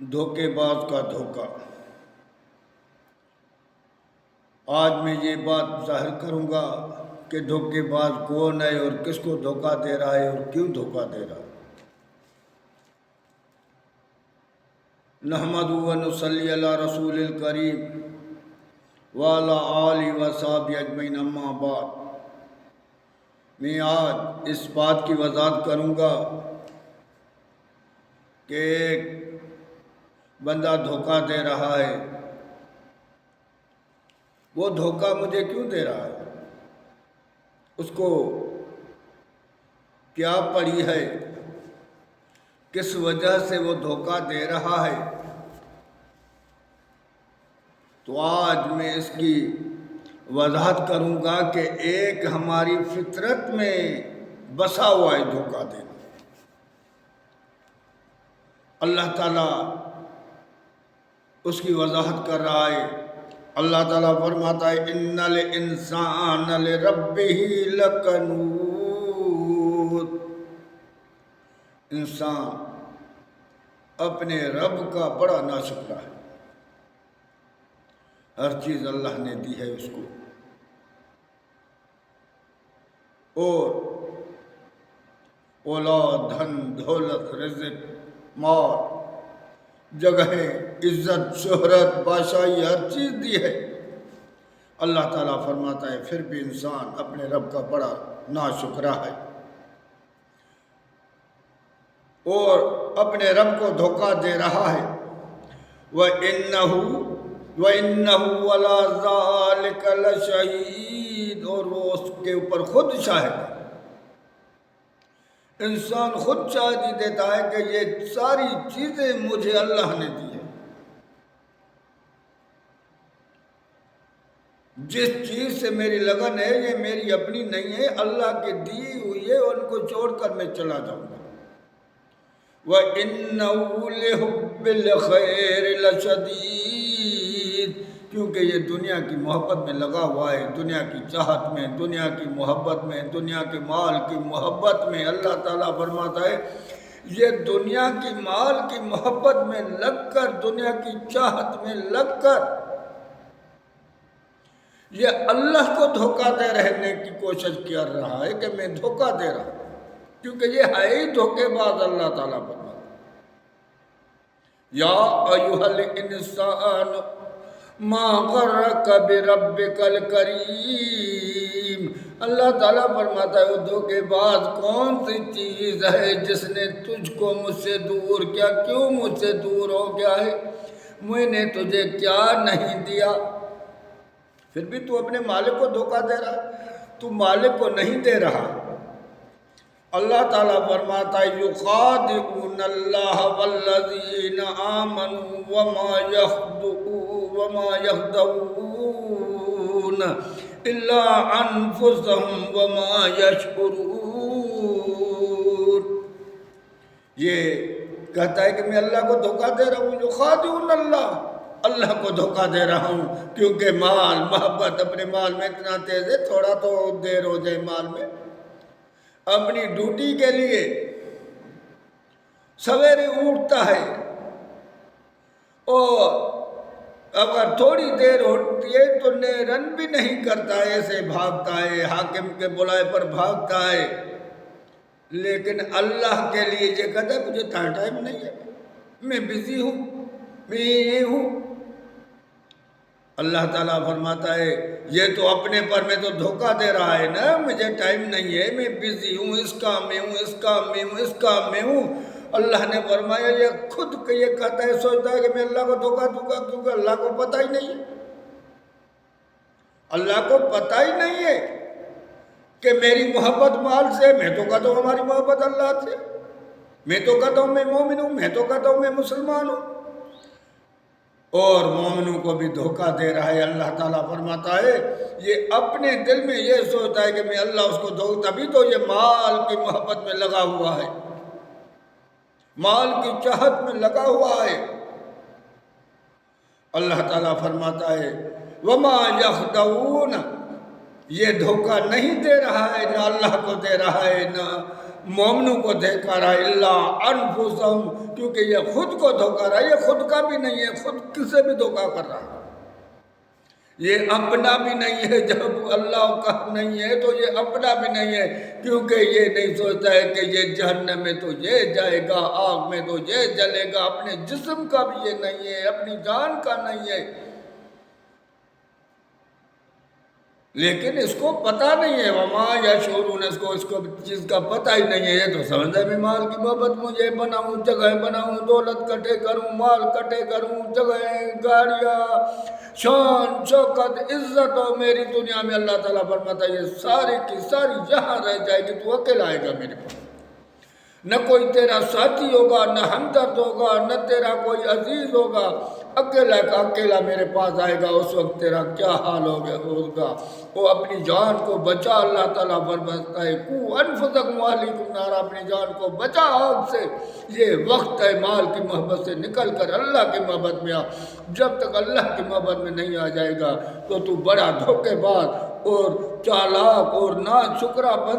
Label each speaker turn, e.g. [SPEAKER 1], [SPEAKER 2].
[SPEAKER 1] دھوکے باز کا دھوکہ۔ آج میں یہ بات ظاہر کروں گا کہ دھوکے باز کون ہے اور کس کو دھوکہ دے رہا ہے اور کیوں دھوکہ دے رہا ہے۔ نحمد و نصلی علی رسول الکریم وعلی آلہ و صحبہ اجمعین، اما بعد۔ میں آج اس بات کی وضاحت کروں گا کہ ایک بندہ دھوکہ دے رہا ہے، وہ دھوکہ مجھے کیوں دے رہا ہے، اس کو کیا پڑی ہے، کس وجہ سے وہ دھوکہ دے رہا ہے۔ تو آج میں اس کی وضاحت کروں گا کہ ایک ہماری فطرت میں بسا ہوا ہے دھوکہ دینا۔ اللہ تعالیٰ اس کی وضاحت کر رہا ہے۔ اللہ تعالیٰ فرماتا ہے ان الانسان لربہ لکنود، انسان اپنے رب کا بڑا ناشکرا ہے۔ ہر چیز اللہ نے دی ہے اس کو، اور اولاد، دھن، دولت، رزق، مال، جگہیں، عزت، شہرت، بادشاہی، ہر چیز دی ہے۔ اللہ تعالیٰ فرماتا ہے پھر بھی انسان اپنے رب کا بڑا ناشکرا ہے اور اپنے رب کو دھوکہ دے رہا ہے۔ وَإِنَّهُ عَلَىٰ ذَلِكَ لَشَهِيدٌ، اور وہ اس کے اوپر خود شاہد ہے۔ انسان خود شاہدی دیتا ہے کہ یہ ساری چیزیں مجھے اللہ نے دی ہیں۔ جس چیز سے میری لگن ہے یہ میری اپنی نہیں ہے، اللہ کی دی ہوئی ہے، ان کو چھوڑ کر میں چلا جاؤں گا۔ وَإِنَّهُ لِحُبِّ الْخَيْرِ لَشَدِيدٌ، کیونکہ یہ دنیا کی محبت میں لگا ہوا ہے، دنیا کی چاہت میں، دنیا کی محبت میں، دنیا کے مال کی محبت میں۔ اللہ تعالیٰ فرماتا ہے یہ دنیا کی مال کی محبت میں لگ کر، دنیا کی چاہت میں لگ کر یہ اللہ کو دھوکہ دے رہنے کی کوشش کر رہا ہے کہ میں دھوکہ دے رہا ہوں، کیونکہ یہ ہے ہی دھوکے باز۔ اللہ تعالیٰ فرماتا یا ایھا الانسان ما غرک بربک الکریم، اللہ تعالیٰ فرماتا ہے وہ دھوکے باز کون سی چیز ہے جس نے تجھ کو مجھ سے دور کیا، کیوں مجھ سے دور ہو گیا ہے، میں نے تجھے کیا نہیں دیا۔ پھر بھی تو اپنے مالک کو دھوکہ دے رہا ہے، تو مالک کو نہیں دے رہا۔ اللہ تعالیٰ فرماتا ہے یخادعون اللہ والذین آمنوا وما یخدعون الا انفسهم وما یشعرون۔ یہ کہتا ہے کہ میں اللہ کو دھوکہ دے رہا ہوں، یخادعون اللہ، اللہ کو دھوکہ دے رہا ہوں، کیونکہ مال، محبت اپنے مال میں اتنا تیز ہے، تھوڑا تو دیر ہو جائے مال میں، اپنی ڈیوٹی کے لیے سویرے اٹھتا ہے اور اگر تھوڑی دیر ہوتی ہے تو رن بھی نہیں کرتا ہے، ایسے بھاگتا ہے، حاکم کے بلائے پر بھاگتا ہے، لیکن اللہ کے لیے یہ کہتا ہے مجھے ٹائم نہیں ہے، میں بزی ہوں، میں یہ ہوں۔ اللہ تعالیٰ فرماتا ہے یہ تو اپنے پر میں تو دھوکہ دے رہا ہے نا، مجھے ٹائم نہیں ہے، میں بزی ہوں، اس کام میں ہوں، اس کام میں ہوں، اس کام میں ہوں۔ اللہ نے فرمایا یہ خود یہ کہتا ہے، سوچتا ہے کہ میں اللہ کو دھوکہ دوں گا، کیونکہ اللہ کو پتہ ہی نہیں ہے، اللہ کو پتہ ہی نہیں ہے کہ میری محبت مال سے، میں تو کہتا ہوں ہماری محبت اللہ سے، میں تو کہتا ہوں میں مومن ہوں، میں تو کہتا ہوں میں مسلمان ہوں، اور مومنوں کو بھی دھوکہ دے رہا ہے۔ اللہ تعالیٰ فرماتا ہے یہ اپنے دل میں یہ سوچتا ہے کہ میں اللہ اس کو دوں، تبھی تو یہ مال کی محبت میں لگا ہوا ہے، مال کی چاہت میں لگا ہوا ہے۔ اللہ تعالیٰ فرماتا ہے وما یخدعون، یہ دھوکہ نہیں دے رہا ہے، نہ اللہ کو دے رہا ہے، نہ مومنوں کو دھوکہ رہا اللہ انفسہم، کیونکہ یہ خود کو دھوکہ رہا، یہ خود کا بھی نہیں ہے، خود کسے بھی دھوکہ کر رہا، یہ اپنا بھی نہیں ہے، جب اللہ کا نہیں ہے تو یہ اپنا بھی نہیں ہے، کیونکہ یہ نہیں سوچتا ہے کہ یہ جہنم میں تو یہ جائے گا، آگ میں تو یہ جلے گا، اپنے جسم کا بھی یہ نہیں ہے، اپنی جان کا نہیں ہے، لیکن اس کو پتہ نہیں ہے، وما یشعرون، اس کو چیز کا پتہ ہی نہیں ہے، یہ تو سمجھتا ہے میں مال کی محبت مجھے بناؤں، جگہ بناؤں، دولت کٹے کروں، مال کٹے کروں، جگہ گاڑیاں، شان شوکت عزت، اور میری دنیا میں اللہ تعالیٰ فرماتا ہے یہ ساری کی ساری یہاں رہ جائے گی، تو اکیلا آئے گا میرے پاس، نہ کوئی تیرا ساتھی ہوگا، نہ ہمدرد ہوگا، نہ تیرا کوئی عزیز ہوگا، اکیلا کا اکیلا میرے پاس آئے گا، اس وقت تیرا کیا حال ہوگا، وہ اپنی جان کو بچا، اللہ تعالیٰ فرماتا ہے قو انفسکم واہلیکم نارا، اپنی جان کو بچا آگ سے، یہ وقت ہے مال کی محبت سے نکل کر اللہ کی محبت میں آ، جب تک اللہ کی محبت میں نہیں آ جائے گا تو بڑا دھوکے باز اور چالاک اور ناشکرا بن